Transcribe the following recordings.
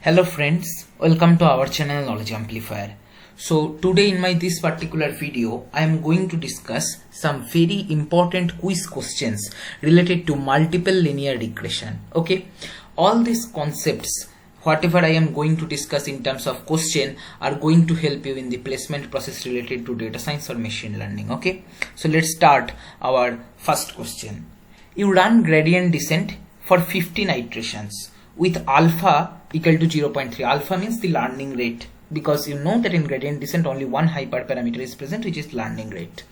Hello friends, welcome to our channel Knowledge Amplifier. So today in this particular video I am going to discuss some very important quiz questions related to multiple linear regression. Okay, all these concepts whatever I am going to discuss in terms of question are going to help you in the placement process related to data science or machine learning. Okay, so let's start our first question. You run gradient descent for 15 iterations with alpha equal to 0.3. Alpha means the learning rate, because you know that in gradient descent only one hyperparameter is present, which is learning rate.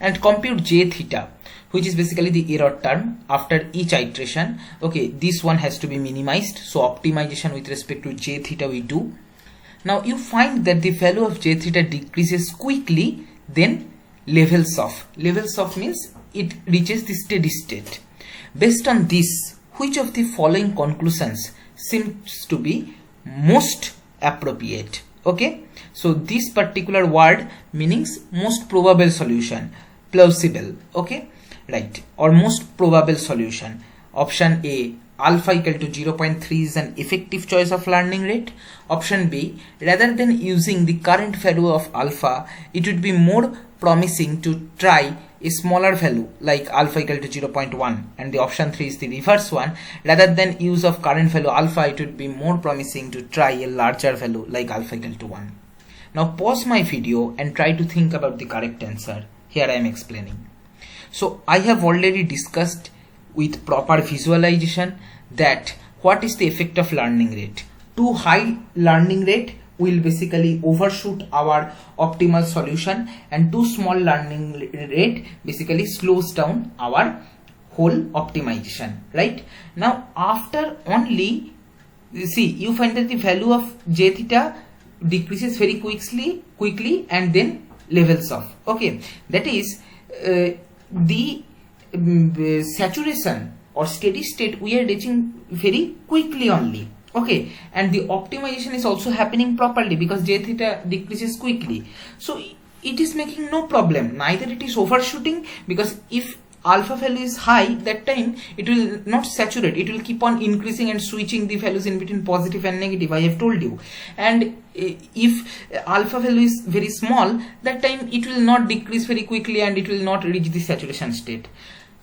And compute j theta, which is basically the error term after each iteration. Okay, this one has to be minimized, so optimization with respect to j theta we do. Now you find that the value of j theta decreases quickly, then levels off. Levels off means it reaches the steady state. Based on this, which of the following conclusions seems to be most appropriate? Okay, so this particular word means most probable solution, plausible. Okay, right, or most probable solution. Option A, alpha equal to 0.3 is an effective choice of learning rate. Option B, rather than using the current value of alpha, it would be more promising to try a smaller value like alpha equal to 0.1, and the option 3 is the reverse one. Rather than use of current value alpha, it would be more promising to try a larger value like alpha equal to 1. Now pause my video and try to think about the correct answer. Here I am explaining. So I have already discussed with proper visualization that what is the effect of learning rate. Too high learning rate will basically overshoot our optimal solution, and too small learning rate basically slows down our whole optimization. Right, now after only see, you find that the value of j theta decreases very quickly and then levels off. Okay, that is the saturation or steady state we are reaching very quickly only. Okay, and the optimization is also happening properly because j theta decreases quickly, so it is making no problem. Neither it is overshooting, because if alpha value is high, that time it will not saturate, it will keep on increasing and switching the values in between positive and negative, I have told you. And if alpha value is very small, that time it will not decrease very quickly and it will not reach the saturation state.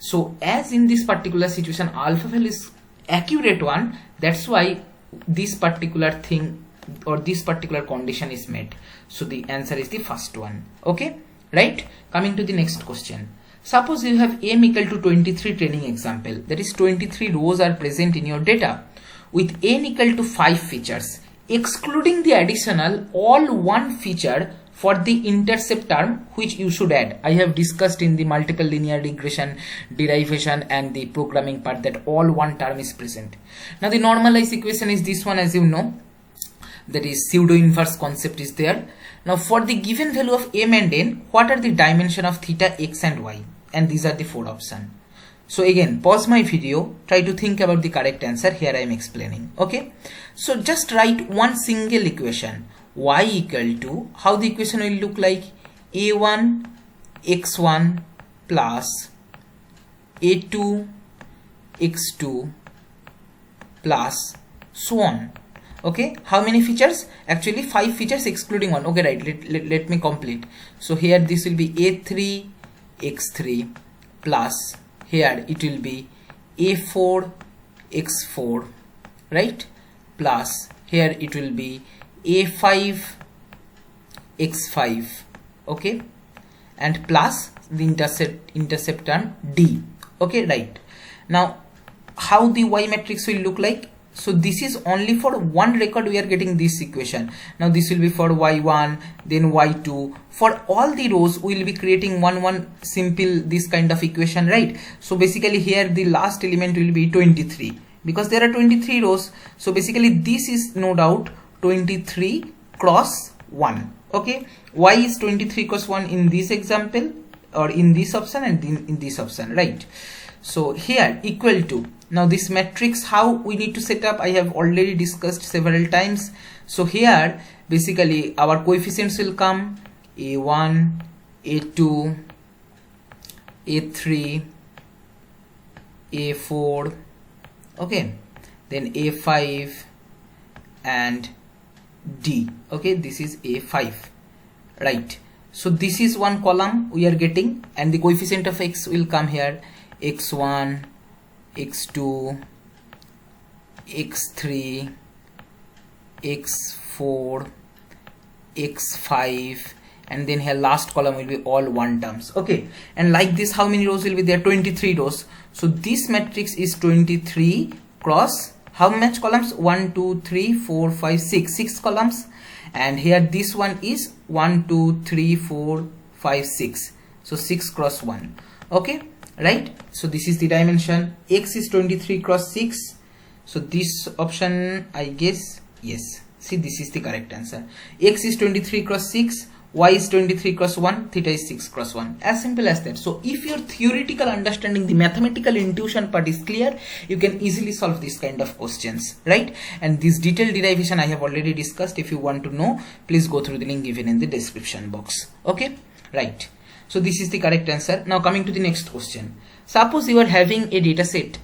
So as in this particular situation alpha value is accurate one, that's why this particular thing or this particular condition is met. So the answer is the first one. Okay, right, coming to the next question. Suppose you have m equal to 23 training example, that is 23 rows are present in your data with n equal to 5 features, excluding the additional all one feature for the intercept term which you should add. I have discussed in the multiple linear regression derivation and the programming part that all one term is present. Now the normalized equation is this one, as you know, that is pseudo inverse concept is there. Now for the given value of m and n, what are the dimension of theta, x and y? And these are the four options. So again, pause my video, try to think about the correct answer. Here I am explaining. Okay, so just write one single equation, y equal to, how the equation will look like, a1 x1 plus a2 x2 plus so on. Okay, how many features? Actually 5 features excluding one. Okay, right, let me complete. So here this will be a3 x3 plus here it will be a4 x4, right, plus here it will be a5 x5. Okay, and plus the intercept term d. Okay, right, now how the y matrix will look like? So this is only for one record we are getting this equation. Now this will be for y1, then y2. For all the rows we will be creating one simple this kind of equation, right? So basically here the last element will be 23 because there are 23 rows. So basically this is no doubt 23 cross 1. Okay, y is 23 cross 1 in this example or in this option and in this option, right? So here equal to, now this matrix how we need to set up I have already discussed several times. So here basically our coefficients will come a1, a2, a3, a4, okay, then a5 and D. Okay, this is A5, right? So this is one column we are getting, and the coefficient of x will come here, x1, x2, x3, x4, x5, and then here last column will be all one terms. Okay, and like this, how many rows will be there? 23 rows. So this matrix is 23 cross how much columns? 1 2 3 4 5 6 columns. And here this one is 1 2 3 4 5 6, so 6 cross 1. Okay, right? So this is the dimension. X is 23 cross 6, so this option, I guess, yes. See, this is the correct answer. X is 23 cross 6, y is 23 cross 1, theta is 6 cross 1. As simple as that. So if your theoretical understanding, the mathematical intuition part is clear, you can easily solve this kind of questions, right? And this detailed derivation I have already discussed. If you want to know, please go through the link given in the description box. Okay, right? So this is the correct answer. Now coming to the next question. Suppose you are having a data set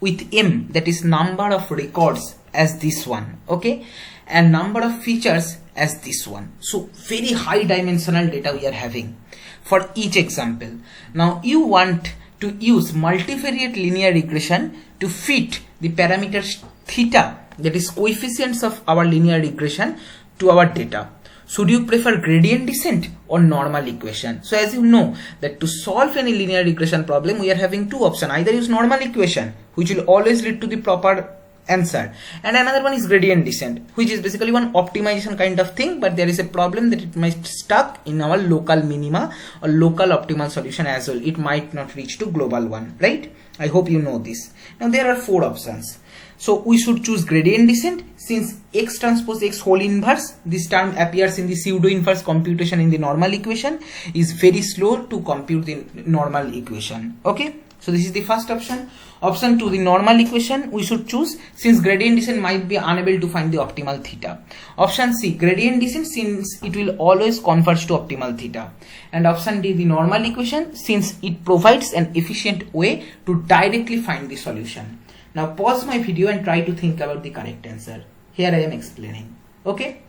with M, that is number of records as this one, okay, and number of features as this one. So very high dimensional data we are having for each example. Now you want to use multivariate linear regression to fit the parameters theta, that is coefficients of our linear regression, to our data. Should you prefer gradient descent or normal equation? So as you know that to solve any linear regression problem, we are having two options. Either use normal equation, which will always lead to the proper answer, and another one is gradient descent, which is basically one optimization kind of thing, but there is a problem that it might stuck in our local minima or local optimal solution as well. It might not reach to global one, right? I hope you know this. Now there are four options. So we should choose gradient descent, since x transpose x whole inverse, this term appears in the pseudo inverse computation in the normal equation, is very slow to compute the normal equation. Okay, so this is the first option. Option 2, the normal equation we should choose, since gradient descent might be unable to find the optimal theta. Option C, gradient descent, since it will always converge to optimal theta. And option D, the normal equation, since it provides an efficient way to directly find the solution. Now pause my video and try to think about the correct answer. Here I am explaining. Okay,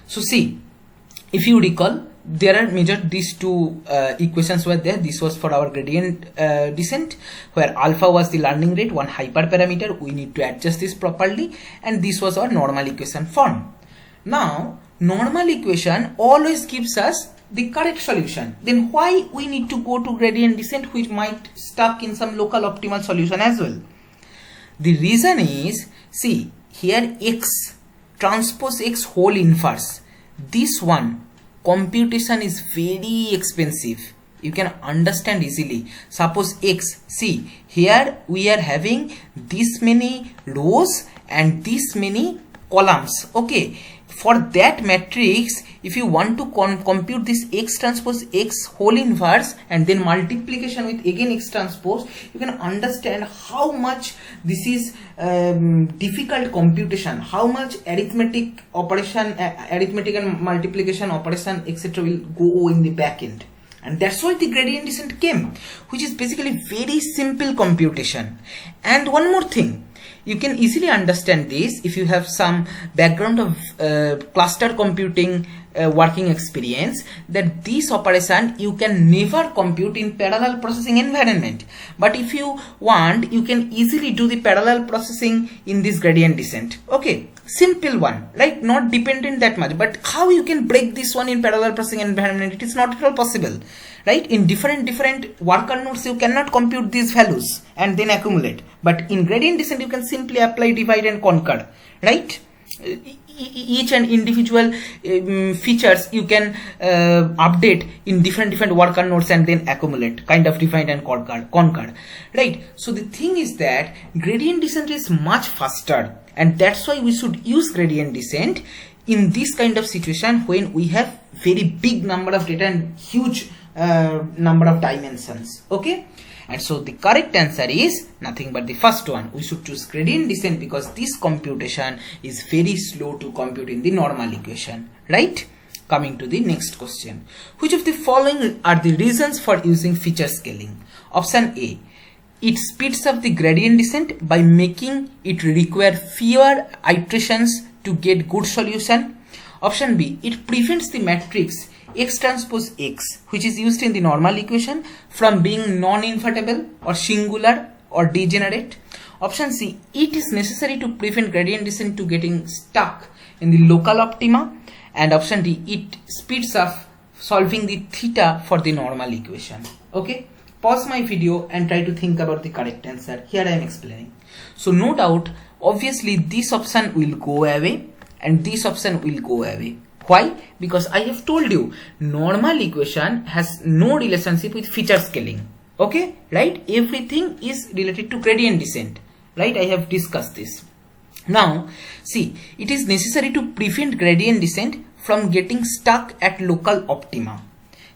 so see, if you recall, there are major these two equations were there. This was for our gradient descent, where alpha was the learning rate, one hyperparameter. We need to adjust this properly, and this was our normal equation form. Now normal equation always gives us the correct solution. Then why we need to go to gradient descent, which might stuck in some local optimal solution as well? The reason is, see here, x transpose x whole inverse, this one computation is very expensive. You can understand easily. Suppose x, see here we are having this many rows and this many columns. Okay, for that matrix, if you want to compute this x transpose x whole inverse and then multiplication with again x transpose, you can understand how much this is difficult computation, how much arithmetic operation, arithmetic and multiplication operation, etc. will go in the back end. And that's why the gradient descent came, which is basically very simple computation. And one more thing, you can easily understand this if you have some background of cluster computing working experience, that this operation you can never compute in parallel processing environment. But if you want, you can easily do the parallel processing in this gradient descent. Okay, simple one, right? Not dependent that much. But how you can break this one in parallel processing environment? It is not at all possible, right? In different worker nodes, you cannot compute these values and then accumulate. But in gradient descent, you can simply apply divide and conquer, right? Each and individual features you can update in different worker nodes and then accumulate, kind of divide and conquer, right? So the thing is that gradient descent is much faster, and that's why we should use gradient descent in this kind of situation when we have very big number of data and huge number of dimensions. Okay, and so the correct answer is nothing but the first one. We should choose gradient descent because this computation is very slow to compute in the normal equation, right? Coming to the next question. Which of the following are the reasons for using feature scaling? Option A, it speeds up the gradient descent by making it require fewer iterations to get good solution? Option B, it prevents the matrix X transpose X, which is used in the normal equation, from being non-invertible or singular or degenerate. Option C, it is necessary to prevent gradient descent to getting stuck in the local optima. And option D, it speeds up solving the theta for the normal equation. Okay, pause my video and try to think about the correct answer. Here I am explaining. So no doubt, obviously this option will go away and this option will go away. Why? Because I have told you normal equation has no relationship with feature scaling. Okay, right? Everything is related to gradient descent, right? I have discussed this. Now see, it is necessary to prevent gradient descent from getting stuck at local optima.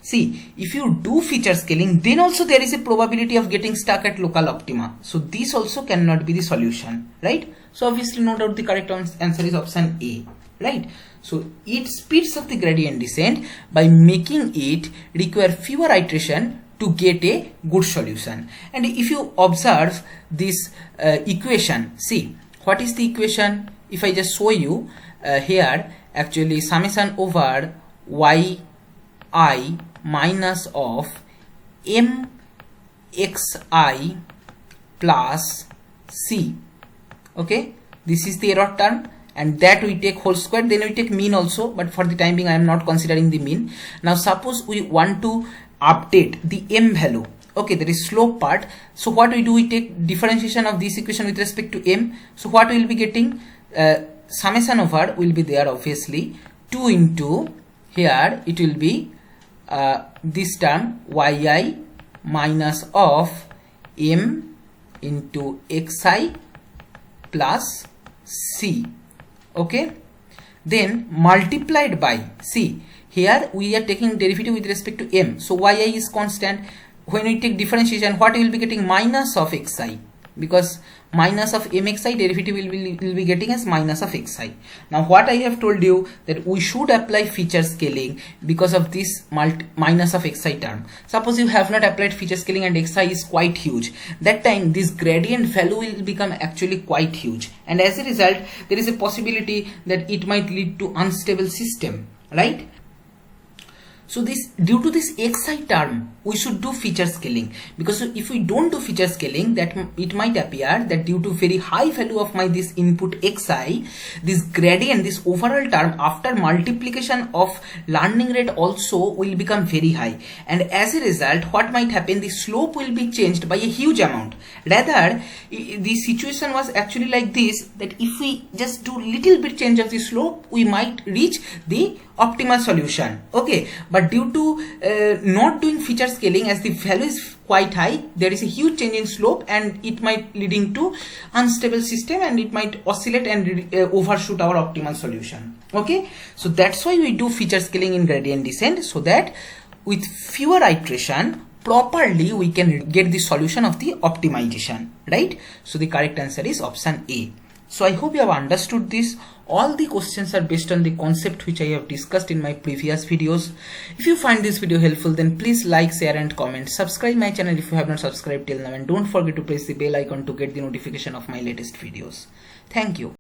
See, if you do feature scaling, then also there is a probability of getting stuck at local optima. So this also cannot be the solution, right? So obviously no doubt the correct answer is option A, right? So it speeds up the gradient descent by making it require fewer iteration to get a good solution. And if you observe this equation, see what is the equation? If I just show you here, actually summation over yi minus of mxi plus c. Okay, this is the error term, and that we take whole square, then we take mean also, but for the time being I am not considering the mean. Now suppose we want to update the m value. Okay, there is slope part. So what we do, we take differentiation of this equation with respect to m. So what we will be getting, summation over will be there obviously 2 into here it will be this term yi minus of m into xi plus c. Okay, then multiplied by, see here we are taking derivative with respect to m, so yi is constant. When we take differentiation, what we will be getting, minus of xi, because minus of mxi derivative will be getting as minus of xi. Now what I have told you, that we should apply feature scaling because of this minus of xi term. Suppose you have not applied feature scaling and xi is quite huge, that time this gradient value will become actually quite huge, and as a result there is a possibility that it might lead to unstable system, right? So this, due to this xi term, we should do feature scaling, because if we don't do feature scaling, that it might appear that due to very high value of my this input xi, this gradient, this overall term after multiplication of learning rate also will become very high, and as a result what might happen, the slope will be changed by a huge amount. Rather the situation was actually like this, that if we just do little bit change of the slope, we might reach the optimal solution. Okay, but due to not doing feature scaling, as the value is quite high, there is a huge change in slope and it might leading to unstable system, and it might oscillate and overshoot our optimal solution. Okay, so that's why we do feature scaling in gradient descent, so that with fewer iteration properly we can get the solution of the optimization, right? So the correct answer is option A. So I hope you have understood this. All the questions are based on the concept which I have discussed in my previous videos. If you find this video helpful, then please like, share and comment. Subscribe my channel if you have not subscribed till now, and don't forget to press the bell icon to get the notification of my latest videos. Thank you.